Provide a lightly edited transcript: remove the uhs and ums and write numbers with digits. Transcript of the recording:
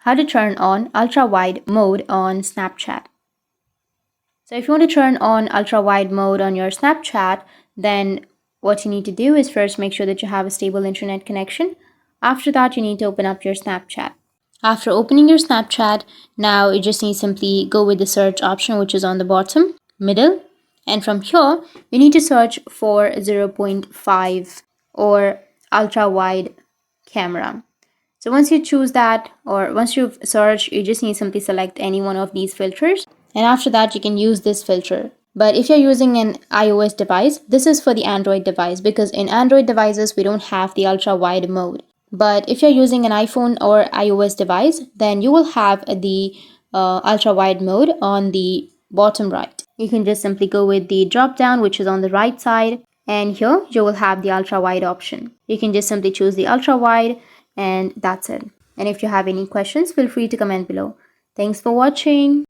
how to turn on ultra wide mode on Snapchat. So if you want to turn on ultra wide mode on your Snapchat, then what you need to do is first make sure that you have a stable internet connection. After that, you need to open up your Snapchat. After opening your Snapchat, now you just need to simply go with the search option, which is on the bottom middle. And from here, you need to search for 0.5 or ultra wide camera. So once you choose that, or once you've searched, you just need to simply select any one of these filters. And after that, you can use this filter. But if you're using an iOS device, this is for the Android device, because in Android devices, we don't have the ultra wide mode. But if you're using an iPhone or iOS device, then you will have the ultra wide mode on the bottom right. You can just simply go with the drop down, which is on the right side. And here you will have the ultra wide option. You can just simply choose the ultra wide, and that's it. And if you have any questions, feel free to comment below. Thanks for watching.